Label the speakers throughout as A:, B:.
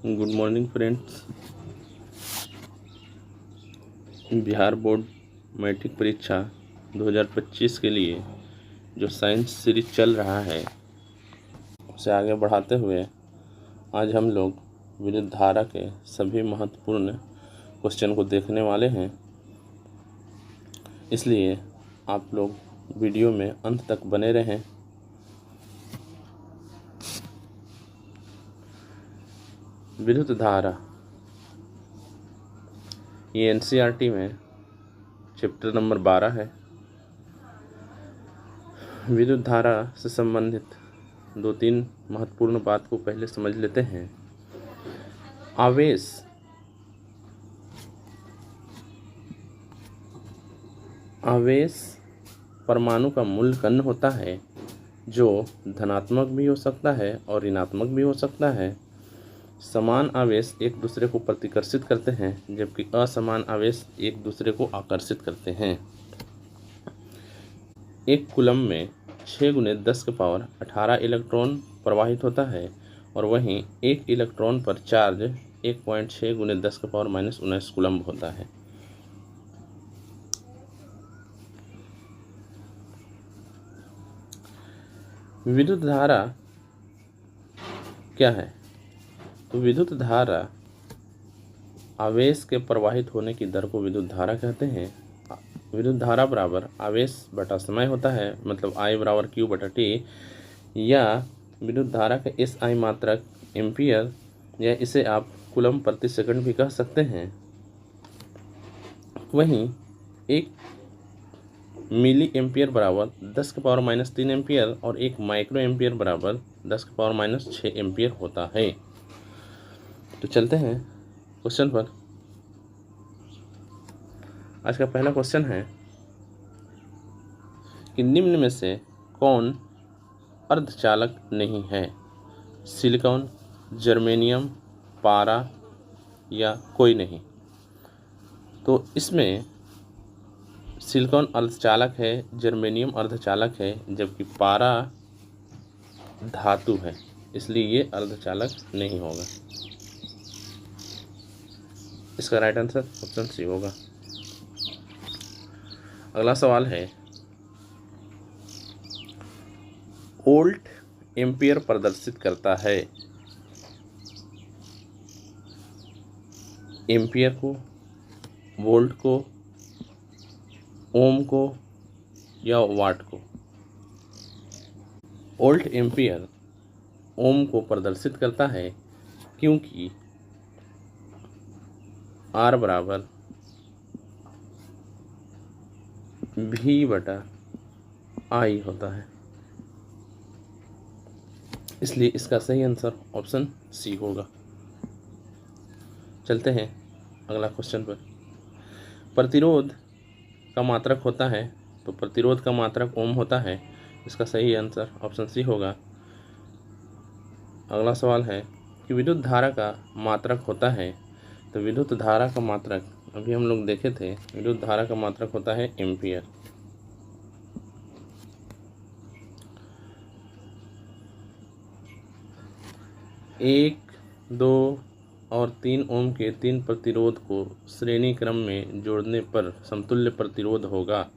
A: Good morning friends. Bihar board matric परीक्षा 2025 के लिए जो साइंस सीरीज चल रहा है उसे आगे बढ़ाते हुए आज हम लोग विद्युत धारा के सभी महत्वपूर्ण क्वेश्चन को देखने वाले हैं। इसलिए आप लोग वीडियो में अंत तक बने रहें। विद्युत धारा ये एनसीईआरटी में चैप्टर नंबर 12 है। विद्युत धारा से संबंधित 2-3 महत्वपूर्ण बात को पहले समझ लेते हैं। आवेश परमाणु का मूल कण होता है जो धनात्मक भी हो सकता है और ऋणात्मक भी हो सकता है। समान आवेश एक दूसरे को प्रतिकर्षित करते हैं जबकि असमान आवेश एक दूसरे को आकर्षित करते हैं। एक कूलम में 6×10⁻18 इलेक्ट्रॉन प्रवाहित होता है और वहीं एक इलेक्ट्रॉन पर चार्ज 1.6×10⁻−19 कूलम होता है। विद्युत धारा क्या है? तो विद्युत धारा आवेश के प्रवाहित होने की दर को विद्युत धारा कहते हैं। विद्युत धारा बराबर आवेश बटा समय होता है, मतलब I बराबर Q बटा T, या विद्युत धारा का SI मात्रक एम्पियर, या इसे आप कूलम प्रति सेकंड भी कह सकते हैं। वहीं एक मिली एम्पियर बराबर 10⁻³ एम्पियर और एक माइक्रो एम्पियर बराबर 10⁻6 एम्पियर होता है। तो चलते हैं क्वेश्चन पर। आज का पहला क्वेश्चन है कि निम्न में से कौन अर्धचालक नहीं है? सिलिकॉन, जर्मेनियम, पारा या कोई नहीं? तो इसमें सिलिकॉन अर्धचालक है, जर्मेनियम अर्धचालक है, जबकि पारा धातु है, इसलिए ये अर्धचालक नहीं होगा। इसका राइट आंसर ऑप्शन सी होगा। अगला सवाल है, वोल्ट एम्पियर प्रदर्शित करता है। एम्पियर को, वोल्ट को, ओम को या वाट को? वोल्ट एम्पियर ओम को प्रदर्शित करता है क्योंकि R बराबर V बटा I होता है, इसलिए इसका सही आंसर ऑप्शन सी होगा। चलते हैं अगला क्वेश्चन पर। प्रतिरोध का मात्रक होता है, तो प्रतिरोध का मात्रक ओम होता है, इसका सही आंसर ऑप्शन सी होगा। अगला सवाल है कि विद्युत धारा का मात्रक होता है, तो विद्युत धारा का मात्रक अभी हम लोग देखे थे, विद्युत धारा का मात्रक होता है एम्पियर। एक, 2 और 3 ओम के 3 प्रतिरोध को श्रेणी क्रम में जोड़ने पर समतुल्य प्रतिरोध होगा।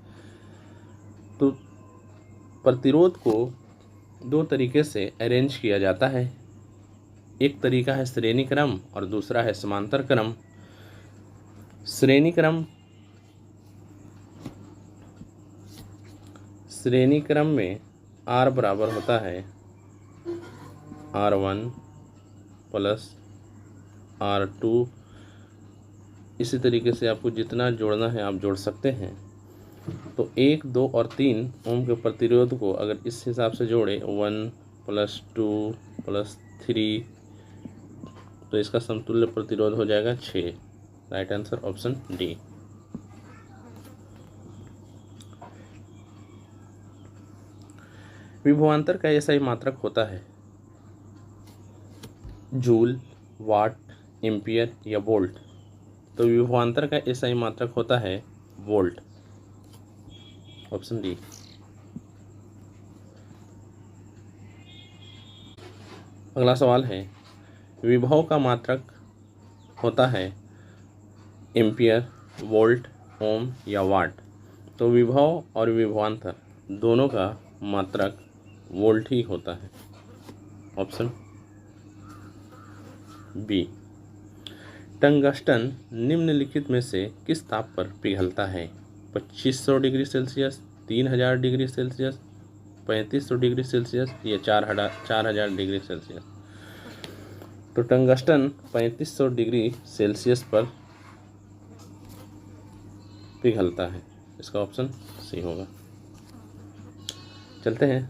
A: तो प्रतिरोध को 2 तरीके से अरेंज किया जाता है। एक तरीका है श्रेणी क्रम और दूसरा है समांतर क्रम। श्रेणी क्रम में R बराबर होता है R1 प्लस R2। इसी तरीके से आपको जितना जोड़ना है आप जोड़ सकते हैं। तो 1, 2 और 3 ओम के प्रतिरोध को अगर इस हिसाब से जोड़े 1 + 2 + 3, तो इसका समतुल्य प्रतिरोध हो जाएगा 6। Right answer option D. विभवांतर का SI मात्रक होता है जूल, वाट, एम्पियर या वोल्ट? तो विभवांतर का SI मात्रक होता है वोल्ट, ऑप्शन डी। अगला सवाल है विभव का मात्रक होता है एम्पियर, वोल्ट, ओम या वाट। तो विभव और विभवांतर दोनों का मात्रक वोल्ट ही होता है। Option B. टंगस्टन निम्नलिखित में से किस ताप पर पिघलता है? 2500 degree Celsius, 3000 degree Celsius, 3500 degree Celsius या 4000 डिग्री सेल्सियस। तो टंगस्टन 3500 डिग्री सेल्सियस पर पिघलता है। इसका ऑप्शन सी होगा। चलते हैं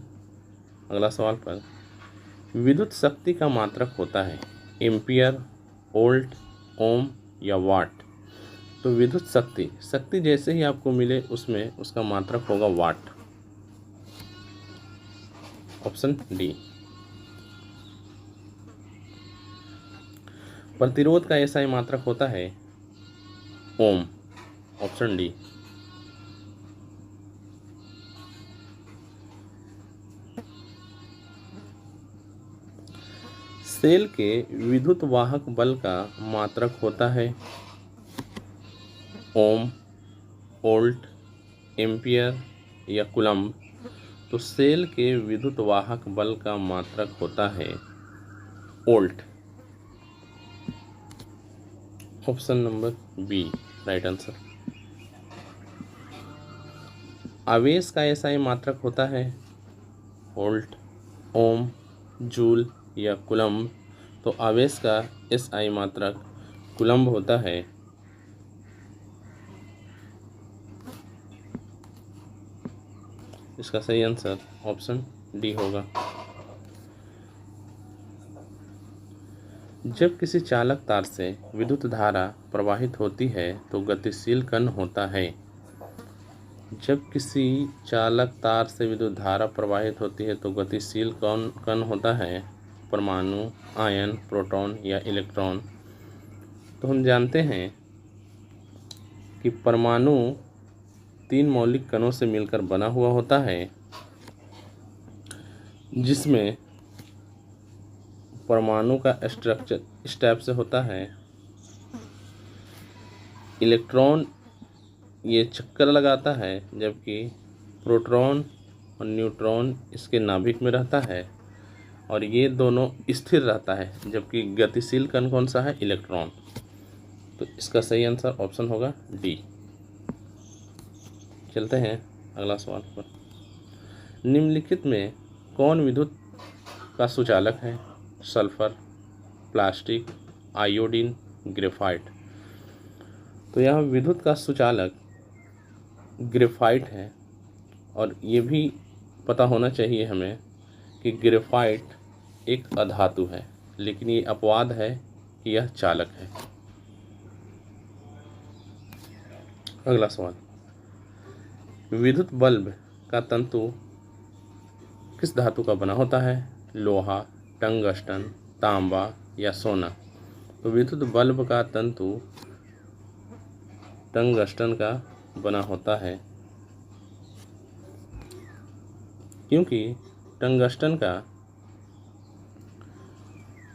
A: अगला सवाल पर। विद्युत शक्ति का मात्रक होता है एम्पियर, वोल्ट, ओम या वाट। तो विद्युत शक्ति जैसे ही आपको मिले उसमें उसका मात्रक होगा वाट। Option D. प्रतिरोध का ऐसा ही मात्रक होता है ओम। Option D. सेल के विद्युत वाहक बल का मात्रक होता है ओम, वोल्ट, एम्पियर या कूलम्ब। तो सेल के विद्युत वाहक बल का मात्रक होता है volt. Option number B right answer. आवेश का ऐसा ही मात्रक होता है वोल्ट, ओम, जूल या कूलम्ब। तो आवेश का एसआई मात्रक कूलम्ब होता है। इसका सही आंसर ऑप्शन डी होगा। जब किसी चालक तार से विद्युत धारा प्रवाहित होती है तो गतिशील कण होता है। जब किसी चालक तार से विद्युत धारा प्रवाहित होती है तो गतिशील कण होता है परमाणु, आयन, प्रोटॉन या इलेक्ट्रॉन। तो हम जानते हैं कि परमाणु 3 मौलिक कणों से मिलकर बना हुआ होता है, जिसमें परमाणु का स्ट्रक्चर इस टाइप से होता है। इलेक्ट्रॉन ये चक्कर लगाता है, जबकि प्रोटॉन और न्यूट्रॉन इसके नाभिक में रहता है और ये दोनों स्थिर रहता है, जबकि गतिशील कण कौन सा है? इलेक्ट्रॉन। तो इसका सही आंसर ऑप्शन होगा डी। चलते हैं अगला सवाल पर। निम्नलिखित में कौन विद्युत का सुचालक है? Sulphur, plastic, iodine, graphite. तो यह विद्युत का सुचालक ग्रेफाइट है। और ये भी पता होना चाहिए हमें कि ग्रेफाइट एक अधातु है, लेकिन ये अपवाद है कि यह चालक है। अगला सवाल। विद्युत बल्ब का तंतु किस धातु का बना होता है? लोहा, टंगस्टन, तांबा या सोना। तो विद्युत बल्ब का तंतु टंगस्टन का बना होता है, क्योंकि टंगस्टन का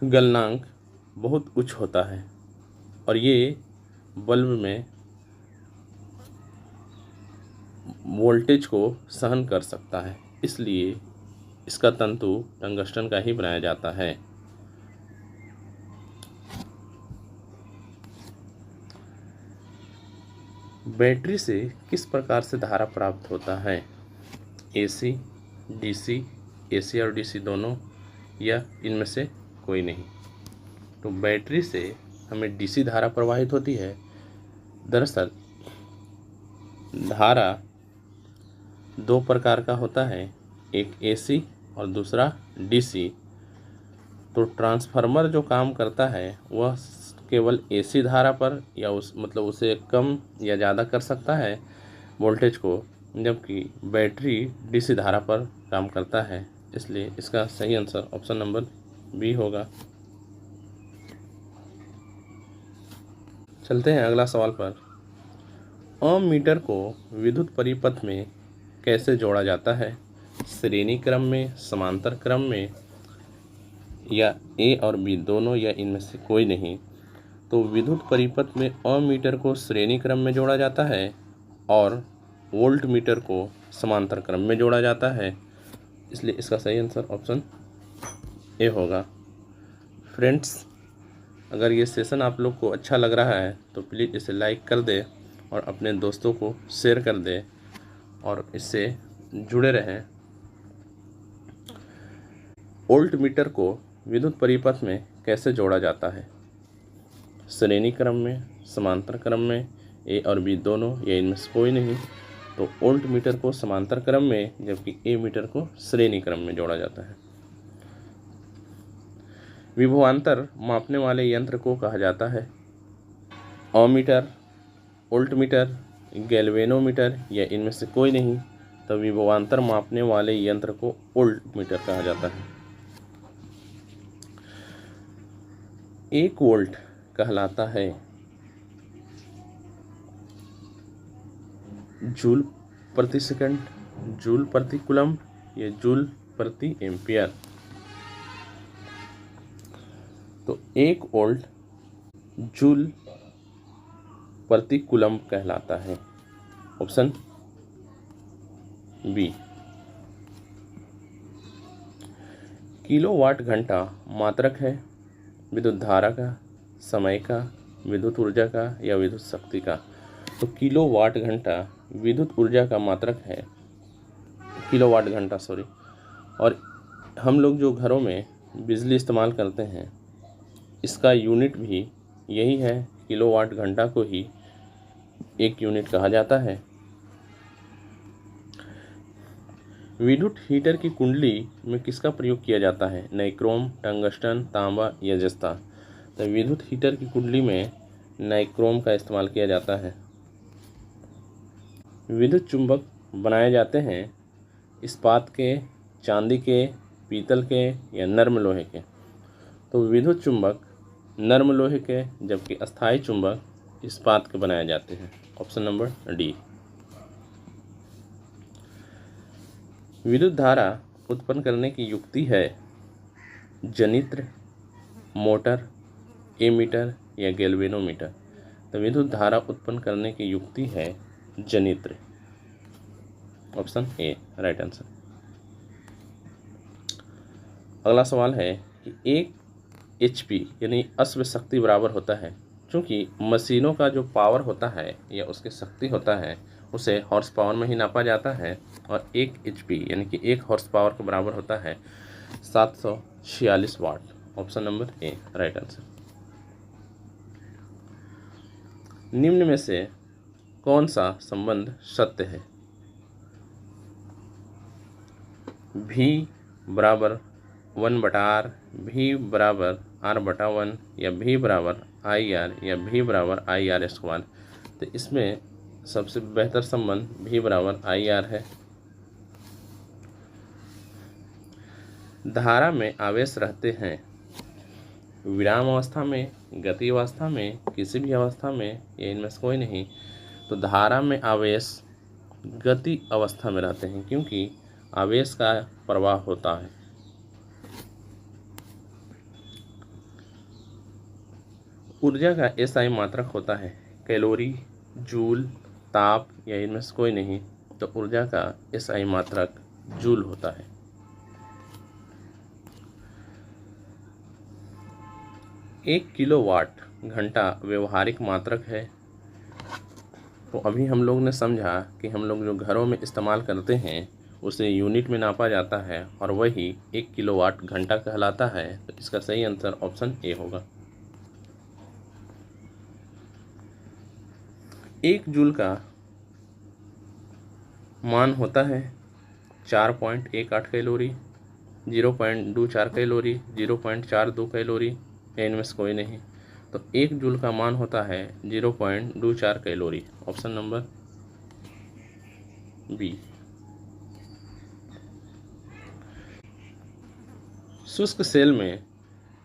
A: गलनांक बहुत उच्च होता है और ये बल्ब में वोल्टेज को सहन कर सकता है, इसलिए इसका तंतु टंगस्टन का ही बनाया जाता है। बैटरी से किस प्रकार से धारा प्राप्त होता है? एसी, डीसी, एसी और डीसी दोनों, या इनमें से कोई नहीं। तो बैटरी से हमें डीसी धारा प्रवाहित होती है। दरअसल धारा 2 प्रकार का होता है, एक एसी और दूसरा डीसी। तो ट्रांसफार्मर जो काम करता है वह केवल एसी धारा पर या उसे कम या ज़्यादा कर सकता है वोल्टेज को, जबकि बैटरी डीसी धारा पर काम करता है। इसलिए इसका सही आंसर ऑप्शन नंबर बी होगा। चलते हैं अगला सवाल पर। ओम मीटर को विद्युत परिपथ में कैसे जोड़ा जाता है? श्रेणी क्रम में, समांतर क्रम में या ए और बी दोनों या इनमें से कोई नहीं, तो विद्युत परिपथ में अमीटर को श्रेणी क्रम में जोड़ा जाता है और वोल्ट मीटर को समांतर क्रम में जोड़ा जाता है। इसलिए इसका सही आंसर ऑप्शन ए होगा। फ्रेंड्स, अगर ये सेशन आप लोग को अच्छा लग रहा है तो प्लीज़ इसे लाइक कर दें और अपने दोस्तों को शेयर कर दें और इससे जुड़े रहें। वोल्ट मीटर को विद्युत परिपथ में कैसे जोड़ा जाता है? श्रेणी क्रम में, समांतर क्रम में, ए और बी दोनों या इनमें से कोई नहीं, तो वोल्ट मीटर को समांतर क्रम में जबकि ए मीटर को श्रेणी क्रम में जोड़ा जाता है। विभवांतर मापने वाले यंत्र को कहा जाता है अमीटर, वोल्टमीटर, गैल्वेनोमीटर या इनमें से कोई नहीं, तो विभवांतर मापने वाले यंत्र को वोल्टमीटर कहा जाता है। 1 वोल्ट कहलाता है जूल प्रति सेकंड, जूल प्रति कूलम या जूल प्रति एम्पियर। तो 1 वोल्ट जूल प्रति कूलम कहलाता है। Option B. किलोवाट घंटा मात्रक है विद्युत धारा का, समय का, विद्युत ऊर्जा का या विद्युत शक्ति का। तो किलोवाट घंटा विद्युत ऊर्जा का मात्रक है, किलोवाट घंटा सॉरी। और हम लोग जो घरों में बिजली इस्तेमाल करते हैं इसका यूनिट भी यही है, किलोवाट घंटा को ही एक यूनिट कहा जाता है। विद्युत हीटर की कुंडली में किसका प्रयोग किया जाता है? नाइक्रोम, टंगस्टन, तांबा या जस्ता। तो विद्युत हीटर की कुंडली में नाइक्रोम का इस्तेमाल किया जाता है। विद्युत चुंबक बनाए जाते हैं इस्पात के, चांदी के, पीतल के या नर्म लोहे के। तो विद्युत चुंबक नर्म लोहे के जबकि अस्थायी चुंबक इस्पात के बनाए जाते हैं। Option number D. विद्युत धारा उत्पन्न करने की युक्ति है जनित्र, मोटर, एमीटर या गैल्वेनोमीटर। तो विद्युत धारा उत्पन्न करने की युक्ति है जनित्र। Option A right answer. अगला सवाल है कि 1 HP यानी अश्व शक्ति बराबर होता है। चूँकि मशीनों का जो पावर होता है या उसकी शक्ति होता है उसे हॉर्स पावर में ही नापा जाता है और 1 HP यानी कि 1 हॉर्स पावर के बराबर होता है 746 watt. Option number A right answer. निम्न में से कौन सा संबंध सत्य है? V बराबर 1/R, V बराबर R/1 या V बराबर IR या V बराबर IR²। तो इसमें सबसे बेहतर संबंध V बराबर IR है। धारा में आवेश रहते हैं विराम अवस्था में, गति अवस्था में, किसी भी अवस्था में या इनमें से कोई नहीं। तो धारा में आवेश गति अवस्था में रहते हैं क्योंकि आवेश का प्रवाह होता है। ऊर्जा का SI मात्रक होता है कैलोरी, जूल, ताप या इनमें से कोई नहीं। तो ऊर्जा का SI मात्रक जूल होता है। एक किलोवाट घंटा व्यवहारिक मात्रक है। तो अभी हम लोग ने समझा कि हम लोग जो घरों में इस्तेमाल करते हैं उसे यूनिट में नापा जाता है और वही 1 किलोवाट घंटा कहलाता है। तो इसका सही आंसर ऑप्शन ए होगा। 1 जूल का मान होता है 4.18 कैलोरी, 0.24 कैलोरी, 0.42 कैलोरी या इनमें से कोई नहीं। तो 1 जूल का मान होता है 0.24 कैलोरी। Option number B. शुष्क सेल में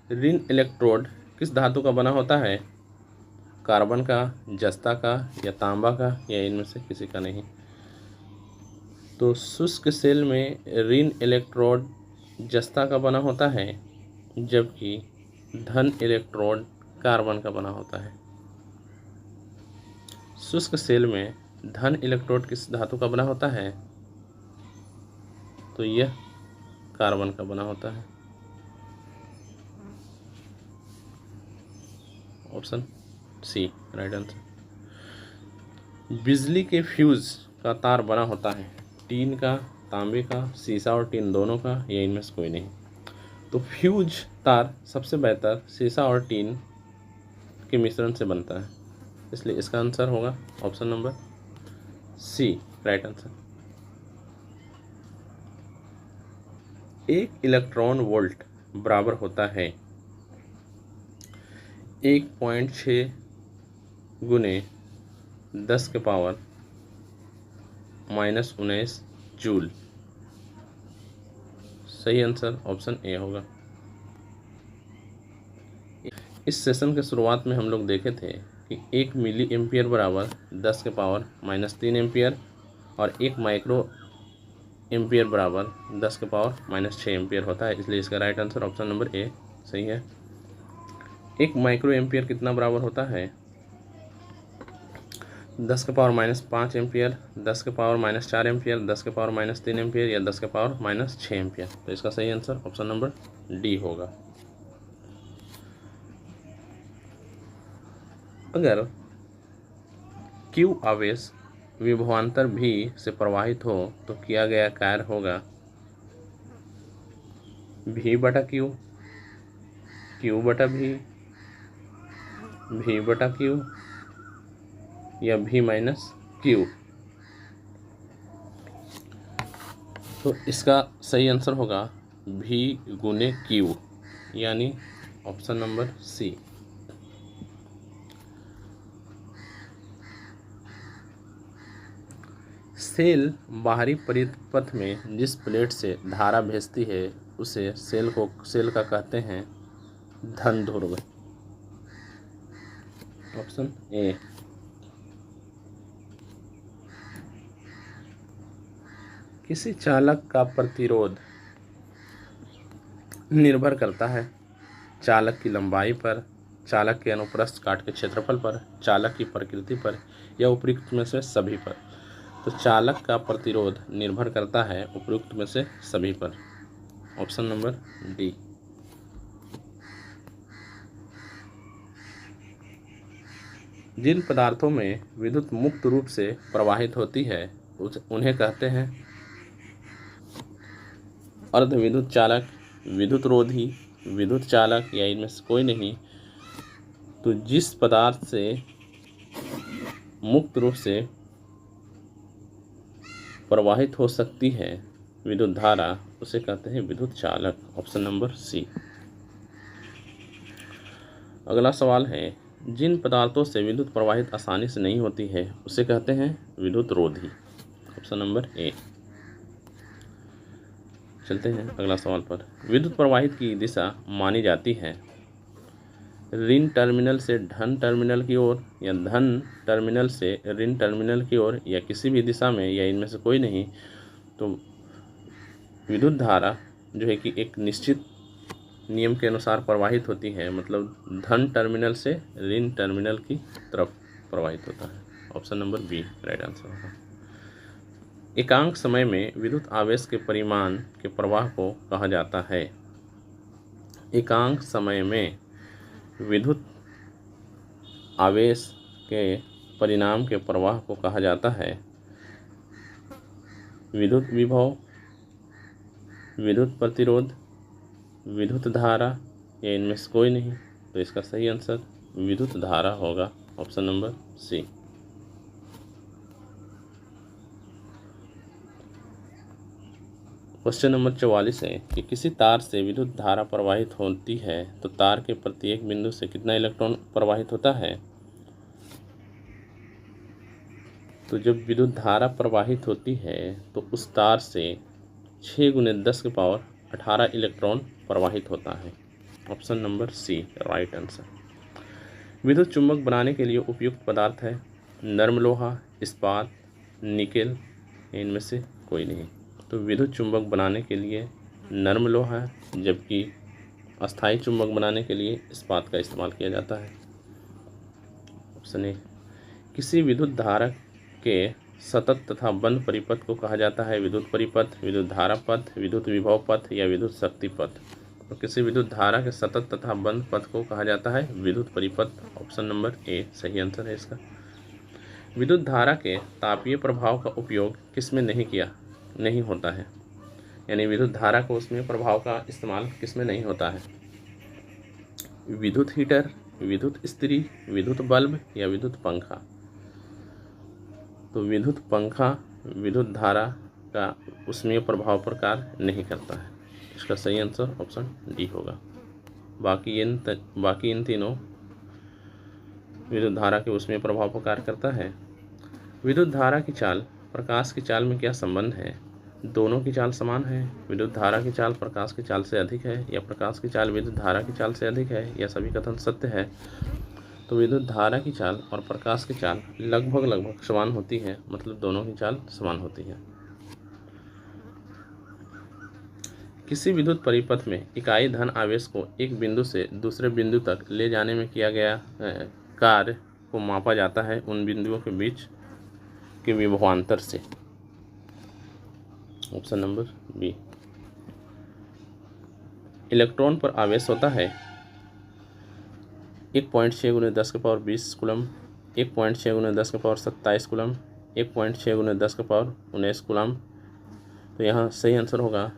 A: ऋण इलेक्ट्रोड किस धातु का बना होता है? कार्बन का, जस्ता का या तांबा का या इनमें से किसी का नहीं। तो शुष्क सेल में ऋण इलेक्ट्रोड जस्ता का बना होता है जबकि धन इलेक्ट्रोड कार्बन का बना होता है। शुष्क सेल में धन इलेक्ट्रोड किस धातु का बना होता है? तो यह कार्बन का बना होता है। Option C right answer. बिजली के फ्यूज का तार बना होता है टीन का, तांबे का, सीसा और टीन दोनों का, या इनमें से कोई नहीं। तो फ्यूज तार सबसे बेहतर सीसा और टीन के मिश्रण से बनता है, इसलिए इसका आंसर होगा option number C right answer. एक इलेक्ट्रॉन वोल्ट बराबर होता है 1.6 गुने 10 के पावर -19 जूल। सही आंसर ऑप्शन ए होगा। इस सेशन के शुरुआत में हम लोग देखे थे कि 1 मिली एम्पियर बराबर 10 के पावर -3 एम्पियर और 1 माइक्रो एम्पियर बराबर 10 के पावर -6 एम्पियर होता है, इसलिए इसका राइट आंसर ऑप्शन नंबर ए सही है। 1 माइक्रो एम्पियर कितना बराबर होता है? 10 के पावर -5 एम्पियर, 10 के पावर -4 एम्पियर, 10 के पावर -3 एम्पियर या 10 के पावर -6 एम्पियर। तो इसका सही आंसर ऑप्शन नंबर डी होगा। अगर Q आवेश विभवांतर V से प्रवाहित हो तो किया गया कार्य होगा V/Q, Q/V, V/Q या V-Q। तो इसका सही आंसर होगा V/Q, यानी ऑप्शन नंबर सी। सेल बाहरी परिपथ में जिस प्लेट से धारा भेजती है उसे सेल का कहते हैं धन ध्रुव। Option A. किसी चालक का प्रतिरोध निर्भर करता है चालक की लंबाई पर, चालक के अनुप्रस्थ काट के क्षेत्रफल पर, चालक की प्रकृति पर या उपयुक्त में से सभी पर। तो चालक का प्रतिरोध निर्भर करता है उपयुक्त में से सभी पर। Option number D. जिन पदार्थों में विद्युत मुक्त रूप से प्रवाहित होती है उन्हें कहते हैं अर्धविद्युत चालक, विद्युत रोधी, विद्युत चालक या इनमें से कोई नहीं। तो जिस पदार्थ से मुक्त रूप से प्रवाहित हो सकती है विद्युत धारा उसे कहते हैं विद्युत चालक। Option number C. अगला सवाल है जिन पदार्थों से विद्युत प्रवाहित आसानी से नहीं होती है उसे कहते हैं विद्युत रोधी। ऑप्शन नंबर ए। चलते हैं अगला सवाल पर। विद्युत प्रवाहित की दिशा मानी जाती है ऋण टर्मिनल से धन टर्मिनल की ओर या धन टर्मिनल से ऋण टर्मिनल की ओर या किसी भी दिशा में या इनमें से कोई नहीं। तो विद्युत धारा जो है कि एक निश्चित नियम के अनुसार प्रवाहित होती है, मतलब धन टर्मिनल से ऋण टर्मिनल की तरफ प्रवाहित होता है। Option number B right answer होगा। एकांक समय में विद्युत आवेश के परिमाण के प्रवाह को कहा जाता है। एकांक समय में विद्युत आवेश के परिणाम के प्रवाह को कहा जाता है विद्युत विभव, विद्युत प्रतिरोध, विद्युत धारा या इनमें से कोई नहीं। तो इसका सही आंसर विद्युत धारा होगा। Option number C. Question number 44 है कि किसी तार से विद्युत धारा प्रवाहित होती है तो तार के प्रत्येक बिंदु से कितना इलेक्ट्रॉन प्रवाहित होता है? तो जब विद्युत धारा प्रवाहित होती है तो उस तार से 6 गुने 10 के पावर 18 इलेक्ट्रॉन प्रवाहित होता है। Option number C right answer. विद्युत चुंबक बनाने के लिए उपयुक्त पदार्थ है नर्म लोहा, इस्पात, निकेल, इनमें से कोई नहीं। तो विद्युत चुंबक बनाने के लिए नर्म लोहा है, जबकि अस्थायी चुंबक बनाने के लिए इस्पात का इस्तेमाल किया जाता है। ऑप्शन ए, किसी विद्युत धारा के सतत तथा बंद परिपथ को कहा जाता है विद्युत परिपथ, विद्युत धारा पथ, विद्युत विभव पथ या विद्युत शक्ति पथ। तो किसी विद्युत धारा के सतत तथा बंद पथ को कहा जाता है विद्युत परिपथ। ऑप्शन नंबर ए सही आंसर है इसका। विद्युत धारा के तापीय प्रभाव का उपयोग किसमें नहीं होता है, यानी विद्युत धारा को उसमें प्रभाव का इस्तेमाल किसमें नहीं होता है? विद्युत हीटर, विद्युत इस्त्री, विद्युत बल्ब या विद्युत पंखा। तो विद्युत पंखा विद्युत धारा का उसमें प्रभाव पर कार्य नहीं करता है। इसका सही आंसर ऑप्शन डी होगा। बाकी इन तीनों विद्युत धारा के उसमें प्रभाव पर कार्य करता है। विद्युत धारा की चाल प्रकाश की चाल में क्या संबंध है? दोनों की चाल समान है। विद्युत धारा की चाल प्रकाश की चाल से अधिक है, या प्रकाश की चाल विद्युत धारा की चाल से अधिक है, या सभी कथन सत्य है। तो विद्युत धारा की चाल और प्रकाश की चाल लगभग समान होती है, मतलब दोनों की चाल समान होती है। किसी विद्युत परिपथ में इकाई धन आवेश को एक बिंदु से दूसरे बिंदु तक ले जाने में किया गया कार्य को मापा जाता है उन बिंदुओं के बीच के विभवांतर से। Option number B. इलेक्ट्रॉन पर आवेश होता है 1.6 × 10⁻20 कूलम, 1.6 × 10⁻27 कूलम, 1.6 × 10⁻19 कूलम। तो यहाँ सही आंसर होगा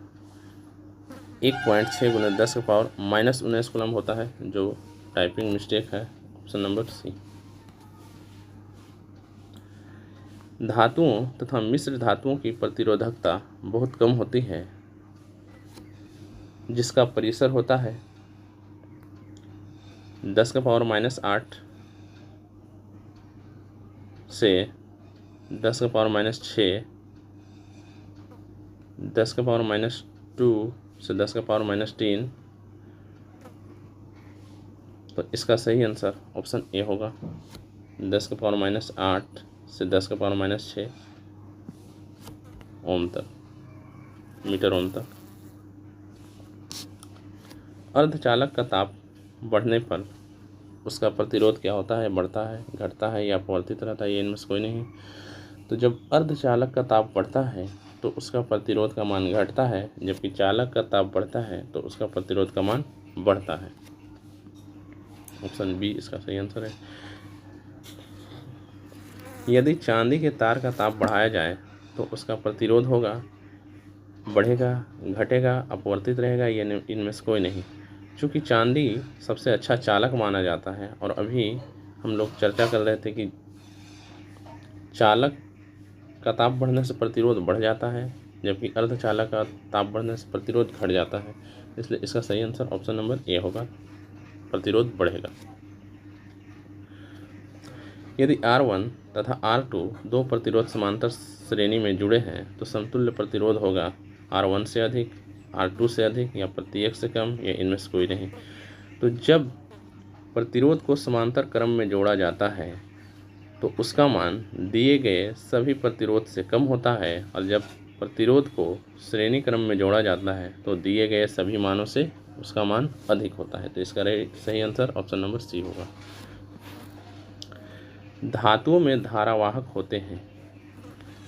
A: 1.6 × 10⁻−19 कूलम होता है, जो टाइपिंग मिस्टेक है। Option number C. धातुओं तथा मिश्र धातुओं की प्रतिरोधकता बहुत कम होती है, जिसका परिसर होता है 10⁻−8 से 10⁻−6, 10⁻−2 से 10⁻−3। तो इसका सही आंसर ऑप्शन ए होगा 10⁻8 से 10⁻6 ओम तक, मीटर ओम तक। अर्धचालक का ताप बढ़ने पर उसका प्रतिरोध क्या होता है? बढ़ता है, घटता है या अपवर्तित रहता है? ये इनमें से कोई नहीं। तो जब अर्धचालक का ताप बढ़ता है तो उसका प्रतिरोध का मान घटता है, जबकि चालक का ताप बढ़ता है तो उसका प्रतिरोध का मान बढ़ता है। ऑप्शन बी इसका सही आंसर है। यदि चांदी के तार का ताप बढ़ाया जाए तो उसका प्रतिरोध होगा, बढ़ेगा, घटेगा, अपवर्तित रहेगा? ये इनमें से कोई नहीं। चूँकि चांदी सबसे अच्छा चालक माना जाता है, और अभी हम लोग चर्चा कर रहे थे कि चालक का ताप बढ़ने से प्रतिरोध बढ़ जाता है, जबकि अर्धचालक का ताप बढ़ने से प्रतिरोध घट जाता है। इसलिए इसका सही आंसर ऑप्शन नंबर ए होगा, प्रतिरोध बढ़ेगा। यदि R1 तथा R2 दो प्रतिरोध समांतर श्रेणी में जुड़े हैं तो समतुल्य प्रतिरोध होगा R1 से अधिक, R2 से अधिक, या प्रत्येक से कम, या इनमें से कोई नहीं। तो जब प्रतिरोध को समांतर क्रम में जोड़ा जाता है तो उसका मान दिए गए सभी प्रतिरोध से कम होता है, और जब प्रतिरोध को श्रेणी क्रम में जोड़ा जाता है तो दिए गए सभी मानों से उसका मान अधिक होता है। तो इसका सही आंसर ऑप्शन नंबर सी होगा। धातुओं में धारावाहक होते हैं,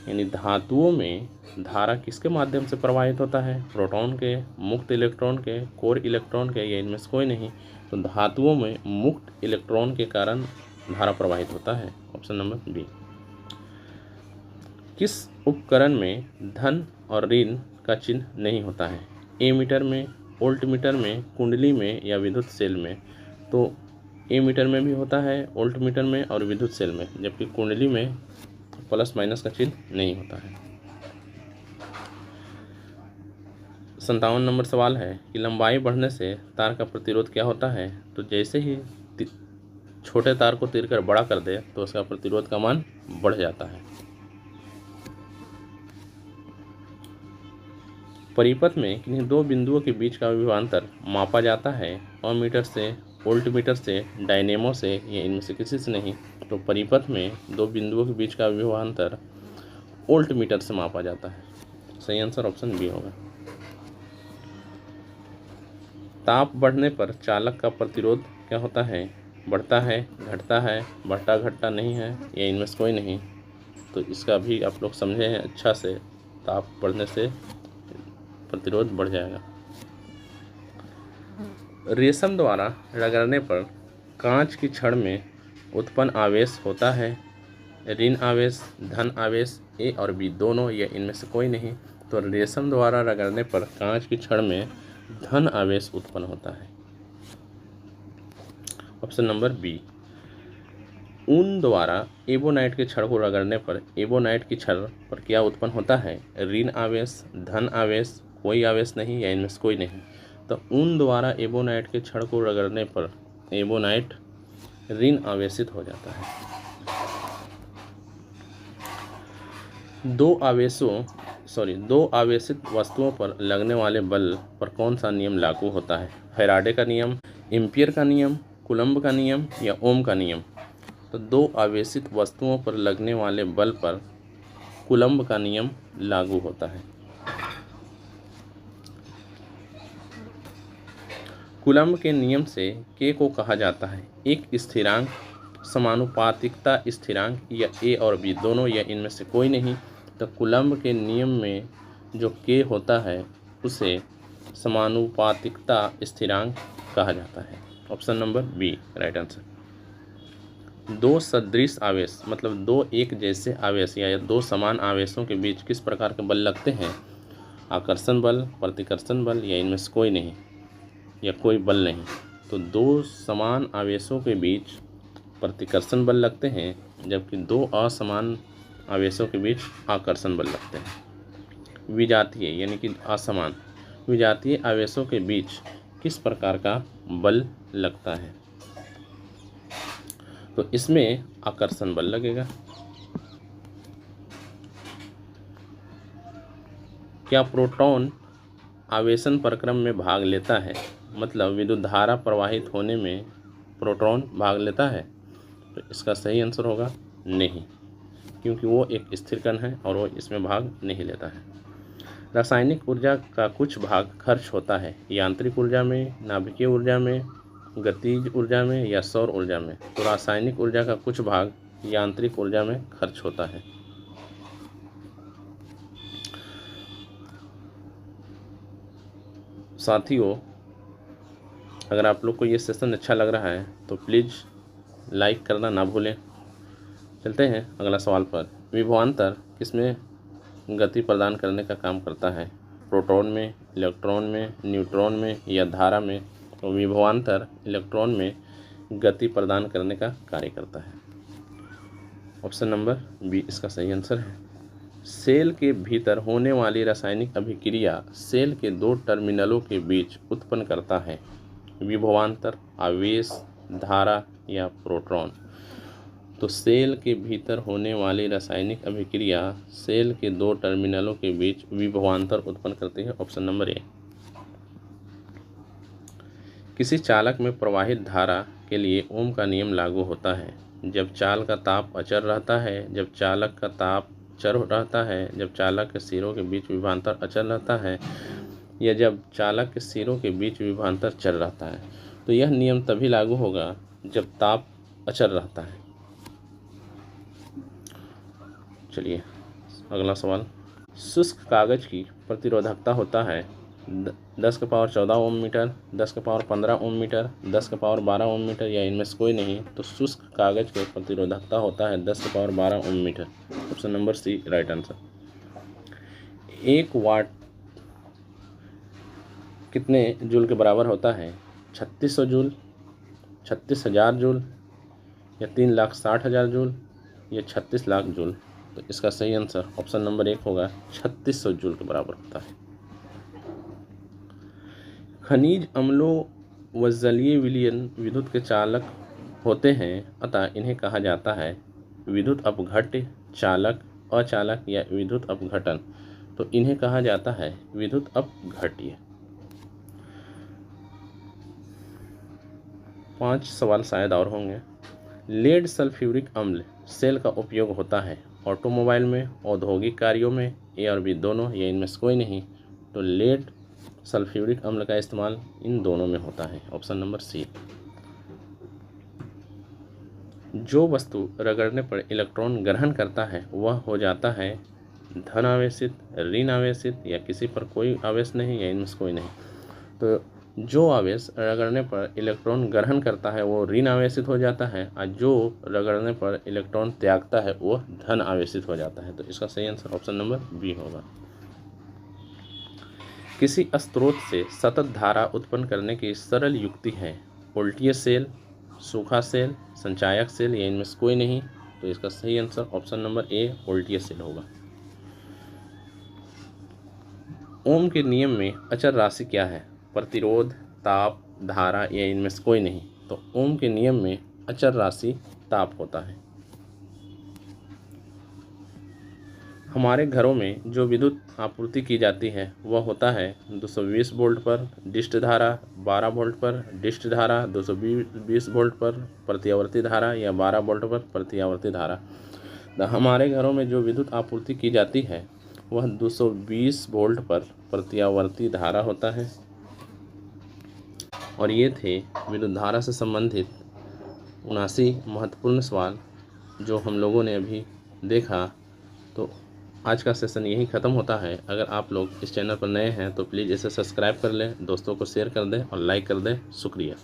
A: यानी धातुओं में धारा किसके माध्यम से प्रवाहित होता है? प्रोटॉन के, मुक्त इलेक्ट्रॉन के, कोर इलेक्ट्रॉन के, या इनमें से कोई नहीं। तो धातुओं में मुक्त इलेक्ट्रॉन के कारण धारा प्रवाहित होता है। Option number B. किस उपकरण में धन और ऋण का चिन्ह नहीं होता है? एमीटर में, वोल्टमीटर में, कुंडली में, या विद्युत सेल में? तो एमीटर में भी होता है, वोल्टमीटर में और विद्युत सेल में, जबकि कुंडली में प्लस माइनस का चिन्ह नहीं होता है। 57 नंबर सवाल है कि लंबाई बढ़ने से तार का प्रतिरोध क्या होता है? तो जैसे ही छोटे तार को तीर कर बड़ा कर दे तो उसका प्रतिरोध का मान बढ़ जाता है। परिपथ में किन्हीं दो बिंदुओं के बीच का विभवांतर मापा जाता है अमीटर से, वोल्टमीटर से, डायनेमो से, या इनमें से किसी से नहीं। तो परिपथ में दो बिंदुओं के बीच का विभवांतर वोल्टमीटर से मापा जाता है। सही आंसर ऑप्शन बी होगा। ताप बढ़ने पर चालक का प्रतिरोध क्या होता है? बढ़ता है, घटता है, बढ़ता घटता नहीं है, या इनमें से कोई नहीं? तो इसका भी आप लोग समझे हैं अच्छा से। ताप बढ़ने से प्रतिरोध बढ़ जाएगा। रेशम द्वारा रगड़ने पर कांच की छड़ में उत्पन्न आवेश होता है ऋण आवेश, धन आवेश, ए और बी दोनों, या इनमें से कोई नहीं? तो रेशम द्वारा रगड़ने पर कांच की छड़ में धन आवेश उत्पन्न होता है। Option number B. ऊन द्वारा एबोनाइट की छड़ को रगड़ने पर एबोनाइट की छड़ पर क्या उत्पन्न होता है? ऋण आवेश, धन आवेश, कोई आवेश नहीं, या इनमें से कोई नहीं? तो ऊन द्वारा एबोनाइट के छड़ को रगड़ने पर एबोनाइट ऋण आवेशित हो जाता है। दो आवेशित वस्तुओं पर लगने वाले बल पर कौन सा नियम लागू होता है? फैराडे का नियम, एम्पियर का नियम, कूलम्ब का नियम, या ओम का नियम? तो दो आवेशित वस्तुओं पर लगने वाले बल पर कूलम्ब का नियम लागू होता है। कूलम्ब के नियम से के को कहा जाता है एक स्थिरांक, समानुपातिकता स्थिरांक, या ए और बी दोनों, या इनमें से कोई नहीं? तो कूलम्ब के नियम में जो के होता है उसे समानुपातिकता स्थिरांक कहा जाता है। Option number B right answer. दो सदृश आवेश मतलब दो एक जैसे आवेश या दो समान आवेशों के बीच किस प्रकार के बल लगते हैं? आकर्षण बल, प्रतिकर्षण बल, या इनमें से कोई नहीं, या कोई बल नहीं? तो दो समान आवेशों के बीच प्रतिकर्षण बल लगते हैं, जबकि दो असमान आवेशों के बीच आकर्षण बल लगते हैं। विजातीय यानी कि असमान विजातीय आवेशों के बीच किस प्रकार का बल लगता है? तो इसमें आकर्षण बल लगेगा। क्या प्रोटॉन आवेशन प्रक्रम में भाग लेता है? मतलब विद्युत धारा प्रवाहित होने में प्रोटॉन भाग लेता है? तो इसका सही आंसर होगा नहीं, क्योंकि वो एक स्थिर कण है और वो इसमें भाग नहीं लेता है। रासायनिक ऊर्जा का कुछ भाग खर्च होता है यांत्रिक ऊर्जा में, नाभिकीय ऊर्जा में, गतिज ऊर्जा में, या सौर ऊर्जा में? तो रासायनिक ऊर्जा का कुछ भाग यांत्रिक ऊर्जा में खर्च होता है। साथियों, अगर आप लोग को ये सेशन अच्छा लग रहा है तो प्लीज़ लाइक करना ना भूलें। चलते हैं अगला सवाल पर। विभवांतर किसमें गति प्रदान करने का काम करता है? प्रोटॉन में, इलेक्ट्रॉन में, न्यूट्रॉन में, या धारा में? तो विभवांतर इलेक्ट्रॉन में गति प्रदान करने का कार्य करता है। ऑप्शन नंबर बी इसका सही आंसर है। सेल के भीतर होने वाली रासायनिक अभिक्रिया सेल के दो टर्मिनलों के बीच उत्पन्न करता है विभवांतर, आवेश, धारा, या प्रोटॉन? तो सेल के भीतर होने वाली रासायनिक अभिक्रिया सेल के दो टर्मिनलों के बीच विभवांतर उत्पन्न करती है। ऑप्शन नंबर ए। किसी चालक में प्रवाहित धारा के लिए ओम का नियम लागू होता है जब चाल का ताप अचर रहता है, जब चालक का ताप चर रहता है, जब चालक के सिरों के बीच विभवांतर अचर रहता है, या जब चालक के सिरों के बीच विभवांतर चर रहता है? तो यह नियम तभी लागू होगा जब ताप अचर रहता है। चलिए अगला सवाल। शुष्क कागज की प्रतिरोधकता होता है 10 का पावर 14 ओम मीटर, 10 का पावर 15 ओम मीटर, 10 का पावर 12 ओम मीटर, या इनमें से कोई नहीं? तो शुष्क कागज की प्रतिरोधकता होता है 10 का power 12 ohm meter. Option number C right answer. 1 watt कितने जूल के बराबर होता है? 3600 जूल, 36,000 जूल, या 3,60,000 जूल, या 36 लाख जूल? तो इसका सही आंसर ऑप्शन नंबर 1 होगा, 3600 जूल के बराबर होता है। खनिज अम्लों व जलीय विलयन विद्युत के चालक होते हैं, अतः इन्हें कहा जाता है विद्युत अपघट्य, चालक, अचालक, या विद्युत अपघटन? तो इन्हें कहा जाता है विद्युत अपघट्य। 5 सवाल शायद और होंगे। लेड सल्फ्यूरिक अम्ल सेल का उपयोग होता है ऑटोमोबाइल में, औद्योगिक कार्यों में, ए और बी दोनों, या इनमें से कोई नहीं? तो लेड सल्फ्यूरिक अम्ल का इस्तेमाल इन दोनों में होता है। Option number C. जो वस्तु रगड़ने पर इलेक्ट्रॉन ग्रहण करता है वह हो जाता है धन आवेशित, ऋण आवेशित या किसी पर कोई आवेश नहीं या इनमें से कोई नहीं। तो जो आवेश रगड़ने पर इलेक्ट्रॉन ग्रहण करता है वो ऋण आवेशित हो जाता है और जो रगड़ने पर इलेक्ट्रॉन त्यागता है वह धन आवेशित हो जाता है। तो इसका सही आंसर ऑप्शन नंबर बी होगा। किसी स्रोत से सतत धारा उत्पन्न करने की सरल युक्ति है वोल्टीय सेल, सूखा सेल, संचायक सेल या इनमें से कोई नहीं। तो इसका सही आंसर ऑप्शन नंबर ए वोल्टीय सेल होगा। ओम के नियम में अचर राशि क्या है? प्रतिरोध, ताप, धारा या इनमें से कोई नहीं। तो ओम के नियम में अचर राशि ताप होता है। हमारे घरों में जो विद्युत आपूर्ति की जाती है वह होता है 220 वोल्ट पर डिस्ट धारा, 12 वोल्ट पर डिस्ट धारा, 220 वोल्ट पर प्रतिआवर्ती धारा या 12 वोल्ट पर प्रतिआवर्ती धारा। तो हमारे घरों में जो विद्युत आपूर्ति की जाती है वह 220 वोल्ट पर प्रतिआवर्ती धारा होता है। और ये थे विद्युत धारा से संबंधित 79 महत्वपूर्ण सवाल जो हम लोगों ने अभी देखा। तो आज का सेशन यही ख़त्म होता है। अगर आप लोग इस चैनल पर नए हैं तो प्लीज़ इसे सब्सक्राइब कर लें, दोस्तों को शेयर कर दें और लाइक कर दें। शुक्रिया।